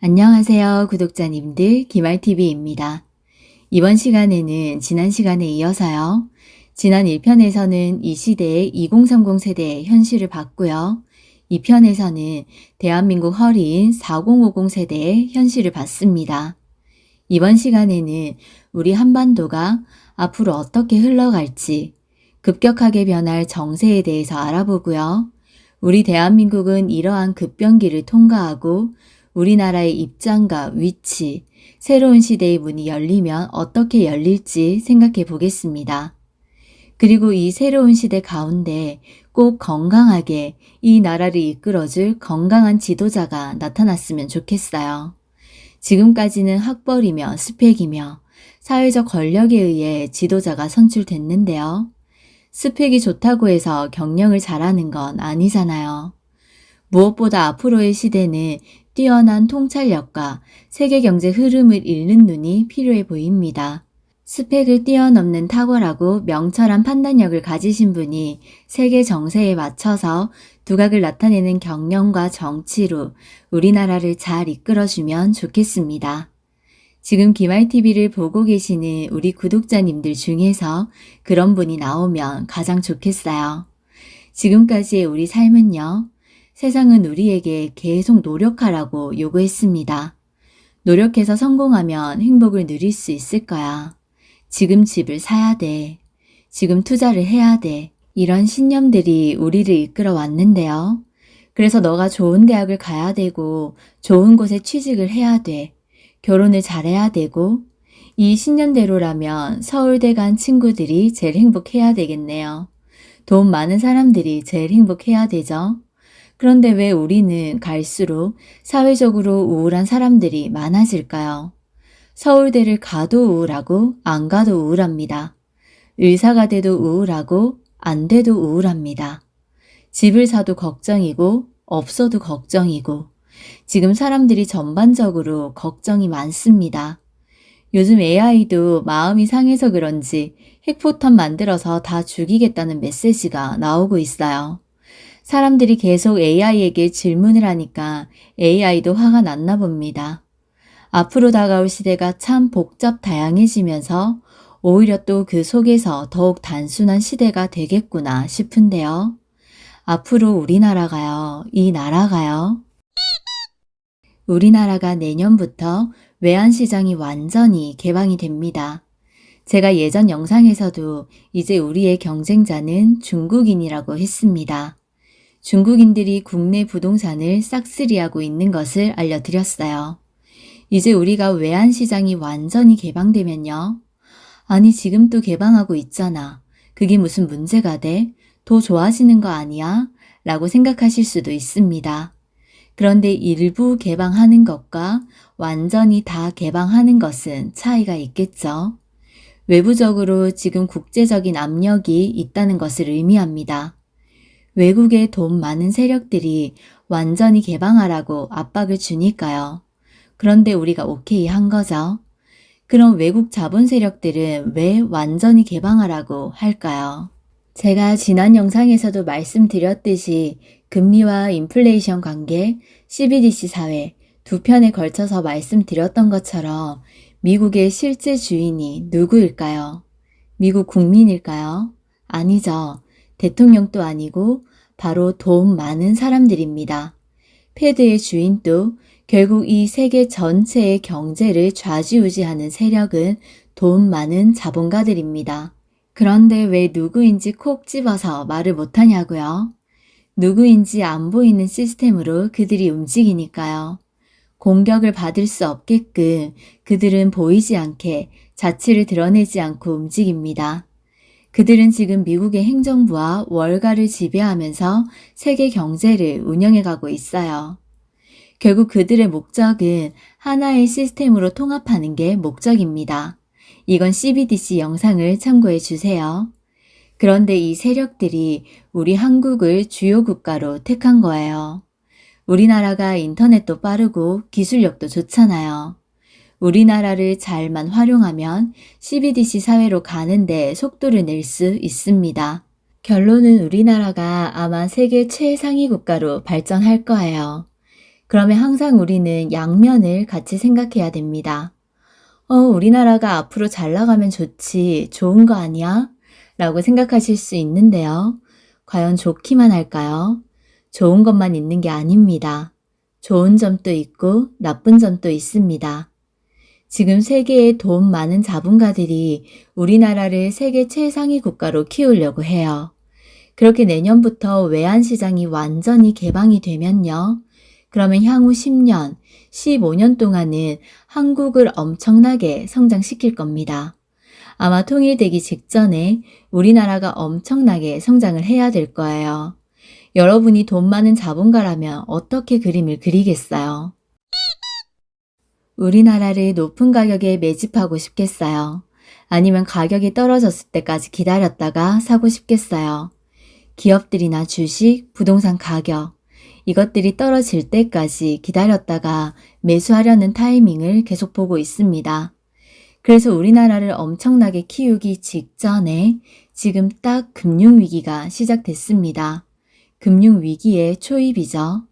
안녕하세요, 구독자님들. 김알TV입니다. 이번 시간에는 지난 시간에 이어서요. 지난 1편에서는 이 시대의 2030 세대의 현실을 봤고요. 2편에서는 대한민국 허리인 4050 세대의 현실을 봤습니다. 이번 시간에는 우리 한반도가 앞으로 어떻게 흘러갈지, 급격하게 변할 정세에 대해서 알아보고요. 우리 대한민국은 이러한 급변기를 통과하고 우리나라의 입장과 위치, 새로운 시대의 문이 열리면 어떻게 열릴지 생각해 보겠습니다. 그리고 이 새로운 시대 가운데 꼭 건강하게 이 나라를 이끌어줄 건강한 지도자가 나타났으면 좋겠어요. 지금까지는 학벌이며 스펙이며 사회적 권력에 의해 지도자가 선출됐는데요. 스펙이 좋다고 해서 경영을 잘하는 건 아니잖아요. 무엇보다 앞으로의 시대는 뛰어난 통찰력과 세계 경제 흐름을 읽는 눈이 필요해 보입니다. 스펙을 뛰어넘는 탁월하고 명철한 판단력을 가지신 분이 세계 정세에 맞춰서 두각을 나타내는 경영과 정치로 우리나라를 잘 이끌어주면 좋겠습니다. 지금 김알TV를 보고 계시는 우리 구독자님들 중에서 그런 분이 나오면 가장 좋겠어요. 지금까지의 우리 삶은요. 세상은 우리에게 계속 노력하라고 요구했습니다. 노력해서 성공하면 행복을 누릴 수 있을 거야. 지금 집을 사야 돼. 지금 투자를 해야 돼. 이런 신념들이 우리를 이끌어 왔는데요. 그래서 너가 좋은 대학을 가야 되고 좋은 곳에 취직을 해야 돼. 결혼을 잘해야 되고 이 신념대로라면 서울대 간 친구들이 제일 행복해야 되겠네요. 돈 많은 사람들이 제일 행복해야 되죠. 그런데 왜 우리는 갈수록 사회적으로 우울한 사람들이 많아질까요? 서울대를 가도 우울하고 안 가도 우울합니다. 의사가 돼도 우울하고 안 돼도 우울합니다. 집을 사도 걱정이고 없어도 걱정이고 지금 사람들이 전반적으로 걱정이 많습니다. 요즘 AI도 마음이 상해서 그런지 핵포탄 만들어서 다 죽이겠다는 메시지가 나오고 있어요. 사람들이 계속 AI에게 질문을 하니까 AI도 화가 났나 봅니다. 앞으로 다가올 시대가 참 복잡 다양해지면서 오히려 또 그 속에서 더욱 단순한 시대가 되겠구나 싶은데요. 앞으로 우리나라가요, 이 나라가요. 우리나라가 내년부터 외환시장이 완전히 개방이 됩니다. 제가 예전 영상에서도 이제 우리의 경쟁자는 중국인이라고 했습니다. 중국인들이 국내 부동산을 싹쓸이하고 있는 것을 알려드렸어요. 이제 우리가 외환시장이 완전히 개방되면요. 아니 지금 또 개방하고 있잖아. 그게 무슨 문제가 돼? 더 좋아지는 거 아니야? 라고 생각하실 수도 있습니다. 그런데 일부 개방하는 것과 완전히 다 개방하는 것은 차이가 있겠죠. 외부적으로 지금 국제적인 압력이 있다는 것을 의미합니다. 외국의 돈 많은 세력들이 완전히 개방하라고 압박을 주니까요. 그런데 우리가 오케이 한 거죠. 그럼 외국 자본 세력들은 왜 완전히 개방하라고 할까요? 제가 지난 영상에서도 말씀드렸듯이 금리와 인플레이션 관계, CBDC 사회 두 편에 걸쳐서 말씀드렸던 것처럼 미국의 실제 주인이 누구일까요? 미국 국민일까요? 아니죠. 대통령도 아니고 바로 돈 많은 사람들입니다. 패드의 주인도 결국 이 세계 전체의 경제를 좌지우지하는 세력은 돈 많은 자본가들입니다. 그런데 왜 누구인지 콕 집어서 말을 못하냐고요? 누구인지 안 보이는 시스템으로 그들이 움직이니까요. 공격을 받을 수 없게끔 그들은 보이지 않게 자취를 드러내지 않고 움직입니다. 그들은 지금 미국의 행정부와 월가를 지배하면서 세계 경제를 운영해가고 있어요. 결국 그들의 목적은 하나의 시스템으로 통합하는 게 목적입니다. 이건 CBDC 영상을 참고해 주세요. 그런데 이 세력들이 우리 한국을 주요 국가로 택한 거예요. 우리나라가 인터넷도 빠르고 기술력도 좋잖아요. 우리나라를 잘만 활용하면 CBDC 사회로 가는데 속도를 낼 수 있습니다. 결론은 우리나라가 아마 세계 최상위 국가로 발전할 거예요. 그러면 항상 우리는 양면을 같이 생각해야 됩니다. 우리나라가 앞으로 잘 나가면 좋지, 좋은 거 아니야? 라고 생각하실 수 있는데요. 과연 좋기만 할까요? 좋은 것만 있는 게 아닙니다. 좋은 점도 있고 나쁜 점도 있습니다. 지금 세계에 돈 많은 자본가들이 우리나라를 세계 최상위 국가로 키우려고 해요. 그렇게 내년부터 외환시장이 완전히 개방이 되면요. 그러면 향후 10년, 15년 동안은 한국을 엄청나게 성장시킬 겁니다. 아마 통일되기 직전에 우리나라가 엄청나게 성장을 해야 될 거예요. 여러분이 돈 많은 자본가라면 어떻게 그림을 그리겠어요? 우리나라를 높은 가격에 매집하고 싶겠어요? 아니면 가격이 떨어졌을 때까지 기다렸다가 사고 싶겠어요? 기업들이나 주식, 부동산 가격, 이것들이 떨어질 때까지 기다렸다가 매수하려는 타이밍을 계속 보고 있습니다. 그래서 우리나라를 엄청나게 키우기 직전에 지금 딱 금융위기가 시작됐습니다. 금융위기의 초입이죠.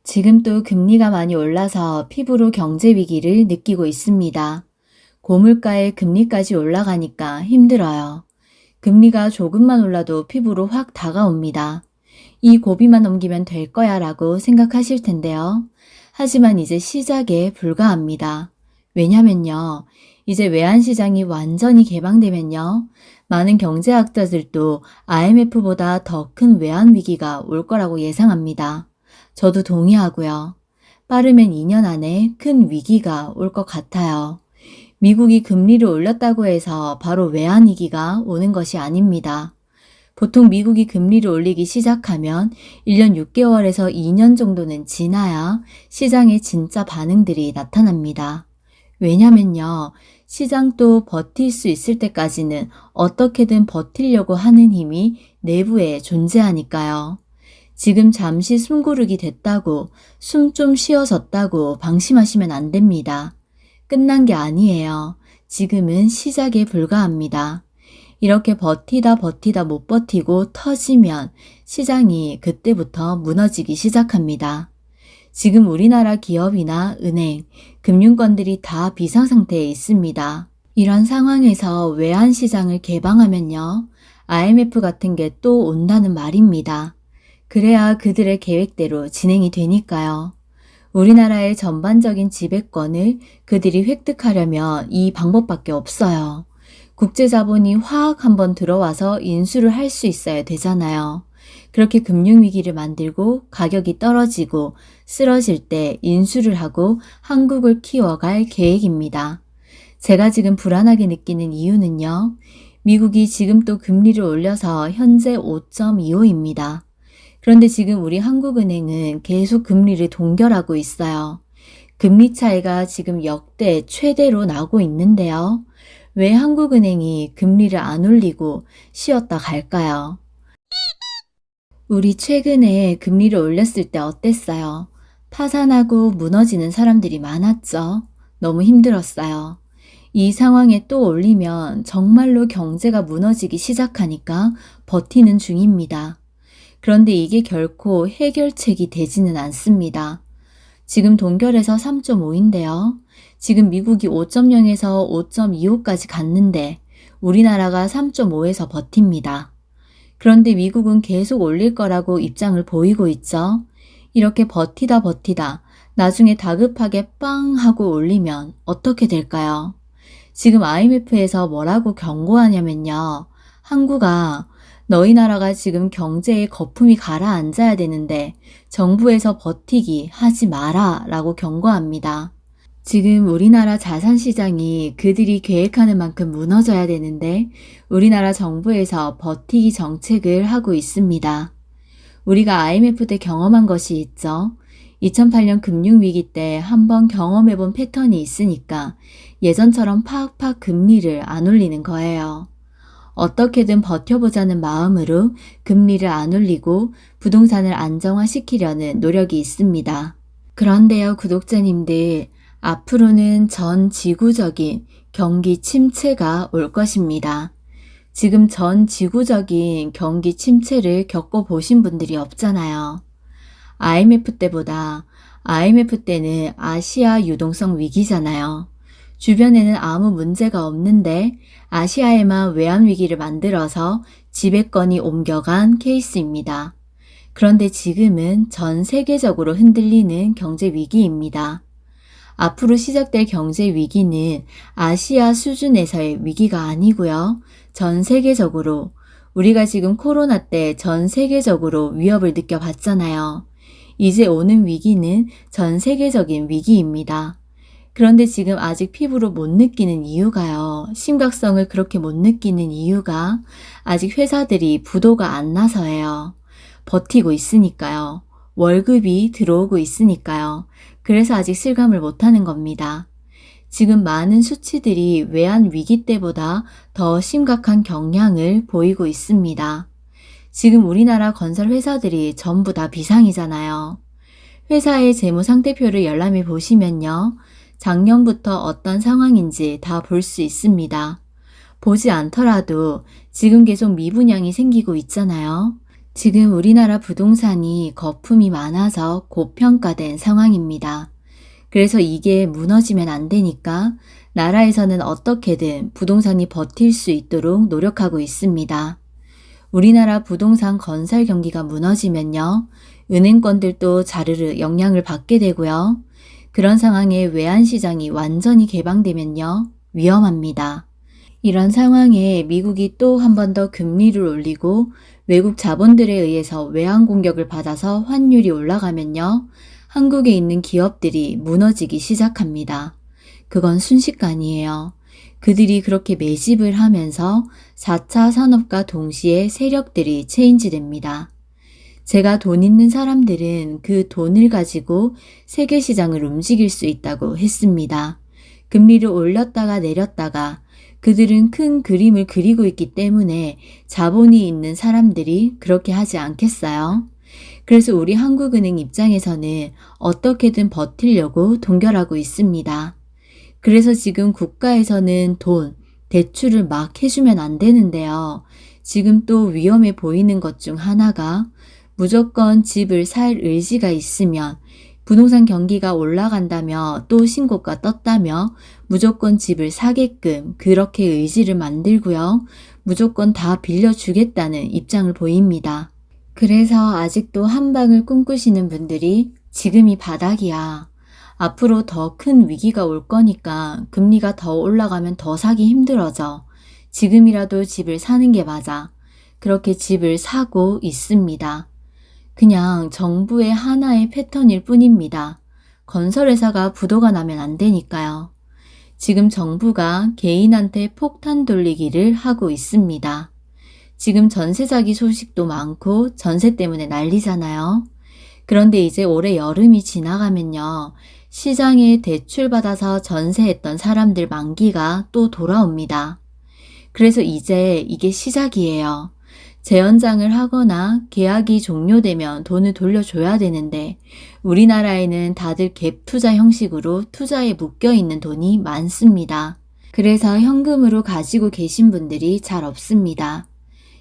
지금 또 금리가 많이 올라서 피부로 경제위기를 느끼고 있습니다. 고물가에 금리까지 올라가니까 힘들어요. 금리가 조금만 올라도 피부로 확 다가옵니다. 이 고비만 넘기면 될 거야 라고 생각하실 텐데요. 하지만 이제 시작에 불과합니다. 왜냐면요. 이제 외환시장이 완전히 개방되면요. 많은 경제학자들도 IMF보다 더 큰 외환위기가 올 거라고 예상합니다. 저도 동의하고요. 빠르면 2년 안에 큰 위기가 올 것 같아요. 미국이 금리를 올렸다고 해서 바로 외환위기가 오는 것이 아닙니다. 보통 미국이 금리를 올리기 시작하면 1년 6개월에서 2년 정도는 지나야 시장의 진짜 반응들이 나타납니다. 왜냐면요. 시장도 버틸 수 있을 때까지는 어떻게든 버티려고 하는 힘이 내부에 존재하니까요. 지금 잠시 숨고르기 됐다고, 숨 좀 쉬어졌다고 방심하시면 안 됩니다. 끝난 게 아니에요. 지금은 시작에 불과합니다. 이렇게 버티다 못 버티고 터지면 시장이 그때부터 무너지기 시작합니다. 지금 우리나라 기업이나 은행, 금융권들이 다 비상상태에 있습니다. 이런 상황에서 외환시장을 개방하면요. IMF 같은 게 또 온다는 말입니다. 그래야 그들의 계획대로 진행이 되니까요. 우리나라의 전반적인 지배권을 그들이 획득하려면 이 방법밖에 없어요. 국제자본이 확 한번 들어와서 인수를 할 수 있어야 되잖아요. 그렇게 금융위기를 만들고 가격이 떨어지고 쓰러질 때 인수를 하고 한국을 키워갈 계획입니다. 제가 지금 불안하게 느끼는 이유는요. 미국이 지금 또 금리를 올려서 현재 5.25입니다. 그런데 지금 우리 한국은행은 계속 금리를 동결하고 있어요. 금리 차이가 지금 역대 최대로 나고 있는데요. 왜 한국은행이 금리를 안 올리고 쉬었다 갈까요? 우리 최근에 금리를 올렸을 때 어땠어요? 파산하고 무너지는 사람들이 많았죠. 너무 힘들었어요. 이 상황에 또 올리면 정말로 경제가 무너지기 시작하니까 버티는 중입니다. 그런데 이게 결코 해결책이 되지는 않습니다. 지금 동결에서 3.5인데요. 지금 미국이 5.0에서 5.25까지 갔는데 우리나라가 3.5에서 버팁니다. 그런데 미국은 계속 올릴 거라고 입장을 보이고 있죠. 이렇게 버티다 나중에 다급하게 빵 하고 올리면 어떻게 될까요? 지금 IMF에서 뭐라고 경고하냐면요. 한국아, 너희 나라가 지금 경제에 거품이 가라앉아야 되는데 정부에서 버티기 하지 마라 라고 경고합니다. 지금 우리나라 자산시장이 그들이 계획하는 만큼 무너져야 되는데 우리나라 정부에서 버티기 정책을 하고 있습니다. 우리가 IMF 때 경험한 것이 있죠. 2008년 금융위기 때 한번 경험해본 패턴이 있으니까 예전처럼 팍팍 금리를 안 올리는 거예요. 어떻게든 버텨보자는 마음으로 금리를 안 올리고 부동산을 안정화시키려는 노력이 있습니다. 그런데요, 구독자님들, 앞으로는 전 지구적인 경기 침체가 올 것입니다. 지금 전 지구적인 경기 침체를 겪어보신 분들이 없잖아요. IMF 때는 아시아 유동성 위기잖아요. 주변에는 아무 문제가 없는데 아시아에만 외환 위기를 만들어서 지배권이 옮겨간 케이스입니다. 그런데 지금은 전 세계적으로 흔들리는 경제 위기입니다. 앞으로 시작될 경제 위기는 아시아 수준에서의 위기가 아니고요. 전 세계적으로 우리가 지금 코로나 때 전 세계적으로 위협을 느껴봤잖아요. 이제 오는 위기는 전 세계적인 위기입니다. 그런데 지금 아직 피부로 못 느끼는 이유가요. 심각성을 그렇게 못 느끼는 이유가 아직 회사들이 부도가 안 나서예요. 버티고 있으니까요. 월급이 들어오고 있으니까요. 그래서 아직 실감을 못하는 겁니다. 지금 많은 수치들이 외환 위기 때보다 더 심각한 경향을 보이고 있습니다. 지금 우리나라 건설 회사들이 전부 다 비상이잖아요. 회사의 재무 상태표를 열람해 보시면요. 작년부터 어떤 상황인지 다 볼 수 있습니다. 보지 않더라도 지금 계속 미분양이 생기고 있잖아요. 지금 우리나라 부동산이 거품이 많아서 고평가된 상황입니다. 그래서 이게 무너지면 안 되니까 나라에서는 어떻게든 부동산이 버틸 수 있도록 노력하고 있습니다. 우리나라 부동산 건설 경기가 무너지면요. 은행권들도 자르르 영향을 받게 되고요. 그런 상황에 외환시장이 완전히 개방되면요. 위험합니다. 이런 상황에 미국이 또 한 번 더 금리를 올리고 외국 자본들에 의해서 외환 공격을 받아서 환율이 올라가면요. 한국에 있는 기업들이 무너지기 시작합니다. 그건 순식간이에요. 그들이 그렇게 매집을 하면서 4차 산업과 동시에 세력들이 체인지됩니다. 제가 돈 있는 사람들은 그 돈을 가지고 세계 시장을 움직일 수 있다고 했습니다. 금리를 올렸다가 내렸다가 그들은 큰 그림을 그리고 있기 때문에 자본이 있는 사람들이 그렇게 하지 않겠어요? 그래서 우리 한국은행 입장에서는 어떻게든 버티려고 동결하고 있습니다. 그래서 지금 국가에서는 대출을 막 해주면 안 되는데요. 지금 또 위험해 보이는 것 중 하나가 무조건 집을 살 의지가 있으면 부동산 경기가 올라간다며 또 신고가 떴다며 무조건 집을 사게끔 그렇게 의지를 만들고요. 무조건 다 빌려주겠다는 입장을 보입니다. 그래서 아직도 한 방을 꿈꾸시는 분들이 지금이 바닥이야. 앞으로 더 큰 위기가 올 거니까 금리가 더 올라가면 더 사기 힘들어져. 지금이라도 집을 사는 게 맞아. 그렇게 집을 사고 있습니다. 그냥 정부의 하나의 패턴일 뿐입니다. 건설회사가 부도가 나면 안 되니까요. 지금 정부가 개인한테 폭탄 돌리기를 하고 있습니다. 지금 전세 사기 소식도 많고 전세 때문에 난리잖아요. 그런데 이제 올해 여름이 지나가면요. 시장에 대출받아서 전세했던 사람들 만기가 또 돌아옵니다. 그래서 이제 이게 시작이에요. 재연장을 하거나 계약이 종료되면 돈을 돌려줘야 되는데 우리나라에는 다들 갭 투자 형식으로 투자에 묶여있는 돈이 많습니다. 그래서 현금으로 가지고 계신 분들이 잘 없습니다.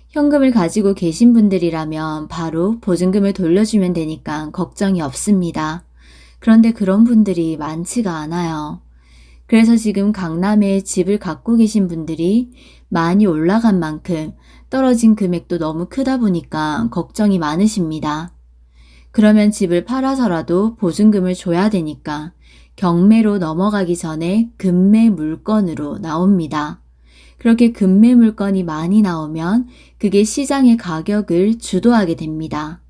현금을 가지고 계신 분들이라면 바로 보증금을 돌려주면 되니까 걱정이 없습니다. 그런데 그런 분들이 많지가 않아요. 그래서 지금 강남에 집을 갖고 계신 분들이 많이 올라간 만큼 떨어진 금액도 너무 크다 보니까 걱정이 많으십니다. 그러면 집을 팔아서라도 보증금을 줘야 되니까 경매로 넘어가기 전에 금매 물건으로 나옵니다. 그렇게 금매 물건이 많이 나오면 그게 시장의 가격을 주도하게 됩니다.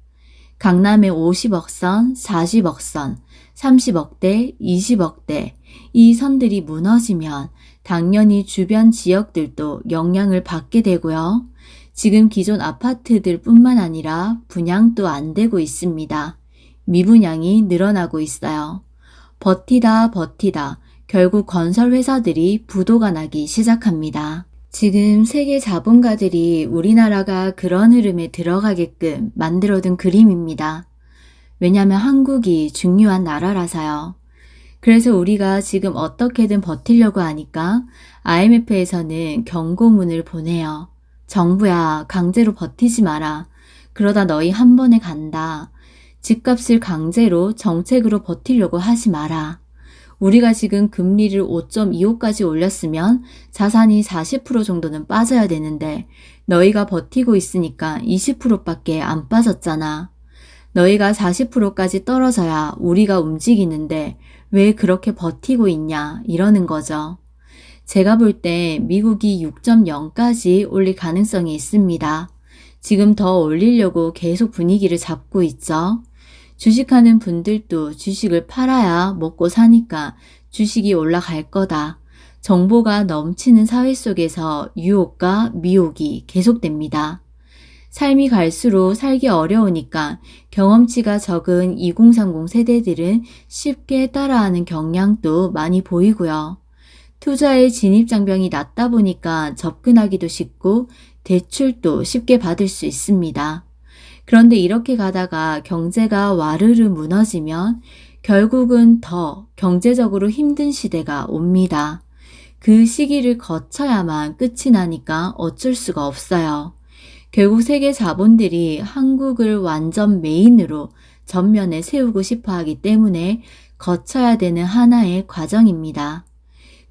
강남의 50억 선, 40억 선, 30억대, 20억대 이 선들이 무너지면 당연히 주변 지역들도 영향을 받게 되고요. 지금 기존 아파트들 뿐만 아니라 분양도 안 되고 있습니다. 미분양이 늘어나고 있어요. 버티다 결국 건설 회사들이 부도가 나기 시작합니다. 지금 세계 자본가들이 우리나라가 그런 흐름에 들어가게끔 만들어둔 그림입니다. 왜냐하면 한국이 중요한 나라라서요. 그래서 우리가 지금 어떻게든 버티려고 하니까 IMF에서는 경고문을 보내요. 정부야, 강제로 버티지 마라. 그러다 너희 한 번에 간다. 집값을 강제로 정책으로 버티려고 하지 마라. 우리가 지금 금리를 5.25까지 올렸으면 자산이 40% 정도는 빠져야 되는데 너희가 버티고 있으니까 20%밖에 안 빠졌잖아. 너희가 40%까지 떨어져야 우리가 움직이는데 왜 그렇게 버티고 있냐 이러는 거죠. 제가 볼 때 미국이 6.0까지 올릴 가능성이 있습니다. 지금 더 올리려고 계속 분위기를 잡고 있죠. 주식하는 분들도 주식을 팔아야 먹고 사니까 주식이 올라갈 거다. 정보가 넘치는 사회 속에서 유혹과 미혹이 계속됩니다. 삶이 갈수록 살기 어려우니까 경험치가 적은 2030 세대들은 쉽게 따라하는 경향도 많이 보이고요. 투자의 진입장벽이 낮다 보니까 접근하기도 쉽고 대출도 쉽게 받을 수 있습니다. 그런데 이렇게 가다가 경제가 와르르 무너지면 결국은 더 경제적으로 힘든 시대가 옵니다. 그 시기를 거쳐야만 끝이 나니까 어쩔 수가 없어요. 결국 세계 자본들이 한국을 완전 메인으로 전면에 세우고 싶어 하기 때문에 거쳐야 되는 하나의 과정입니다.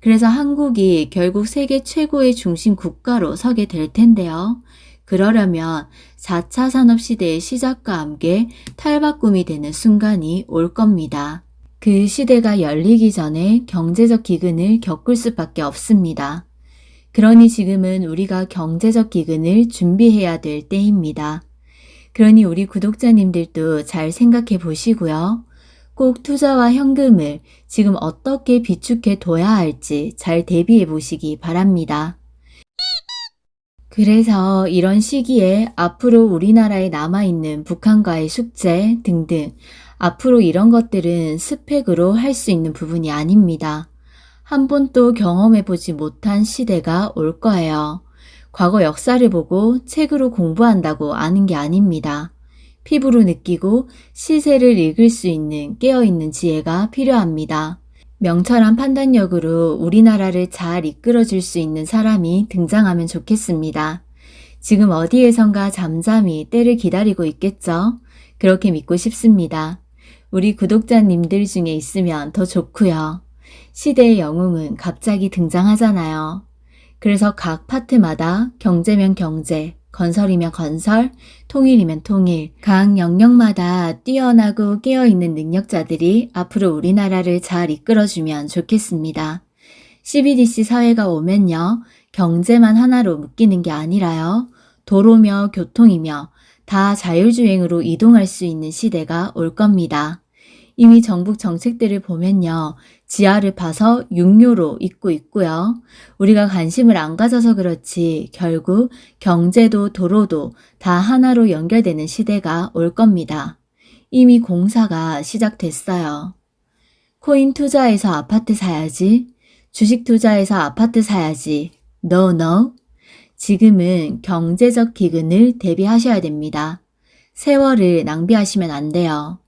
그래서 한국이 결국 세계 최고의 중심 국가로 서게 될 텐데요. 그러려면 4차 산업시대의 시작과 함께 탈바꿈이 되는 순간이 올 겁니다. 그 시대가 열리기 전에 경제적 기근을 겪을 수밖에 없습니다. 그러니 지금은 우리가 경제적 기근을 준비해야 될 때입니다. 그러니 우리 구독자님들도 잘 생각해 보시고요. 꼭 투자와 현금을 지금 어떻게 비축해 둬야 할지 잘 대비해 보시기 바랍니다. 그래서 이런 시기에 앞으로 우리나라에 남아있는 북한과의 숙제 등등 앞으로 이런 것들은 스펙으로 할 수 있는 부분이 아닙니다. 한 번도 경험해보지 못한 시대가 올 거예요. 과거 역사를 보고 책으로 공부한다고 아는 게 아닙니다. 피부로 느끼고 시세를 읽을 수 있는 깨어있는 지혜가 필요합니다. 명철한 판단력으로 우리나라를 잘 이끌어줄 수 있는 사람이 등장하면 좋겠습니다. 지금 어디에선가 잠잠히 때를 기다리고 있겠죠? 그렇게 믿고 싶습니다. 우리 구독자님들 중에 있으면 더 좋고요. 시대의 영웅은 갑자기 등장하잖아요. 그래서 각 파트마다 경제면 경제, 건설이면 건설, 통일이면 통일, 각 영역마다 뛰어나고 깨어있는 능력자들이 앞으로 우리나라를 잘 이끌어주면 좋겠습니다. CBDC 사회가 오면요, 경제만 하나로 묶이는 게 아니라요, 도로며 교통이며 다 자율주행으로 이동할 수 있는 시대가 올 겁니다. 이미 정부 정책들을 보면요, 지하를 파서 육료로 잇고 있고요. 우리가 관심을 안 가져서 그렇지 결국 경제도 도로도 다 하나로 연결되는 시대가 올 겁니다. 이미 공사가 시작됐어요. 코인 투자해서 아파트 사야지. 주식 투자해서 아파트 사야지. No, no. 지금은 경제적 기근을 대비하셔야 됩니다. 세월을 낭비하시면 안 돼요.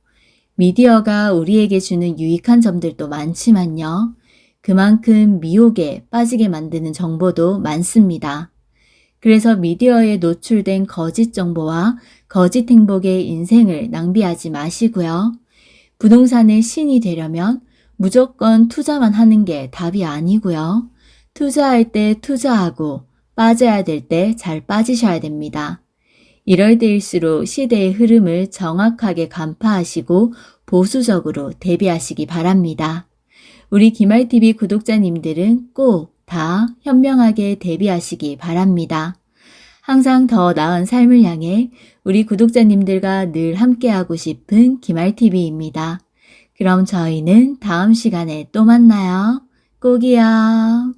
미디어가 우리에게 주는 유익한 점들도 많지만요. 그만큼 미혹에 빠지게 만드는 정보도 많습니다. 그래서 미디어에 노출된 거짓 정보와 거짓 행복의 인생을 낭비하지 마시고요. 부동산의 신이 되려면 무조건 투자만 하는 게 답이 아니고요. 투자할 때 투자하고 빠져야 될 때 잘 빠지셔야 됩니다. 이럴 때일수록 시대의 흐름을 정확하게 간파하시고 보수적으로 대비하시기 바랍니다. 우리 김알TV 구독자님들은 꼭 다 현명하게 대비하시기 바랍니다. 항상 더 나은 삶을 향해 우리 구독자님들과 늘 함께하고 싶은 김알TV입니다. 그럼 저희는 다음 시간에 또 만나요. 꼭이요.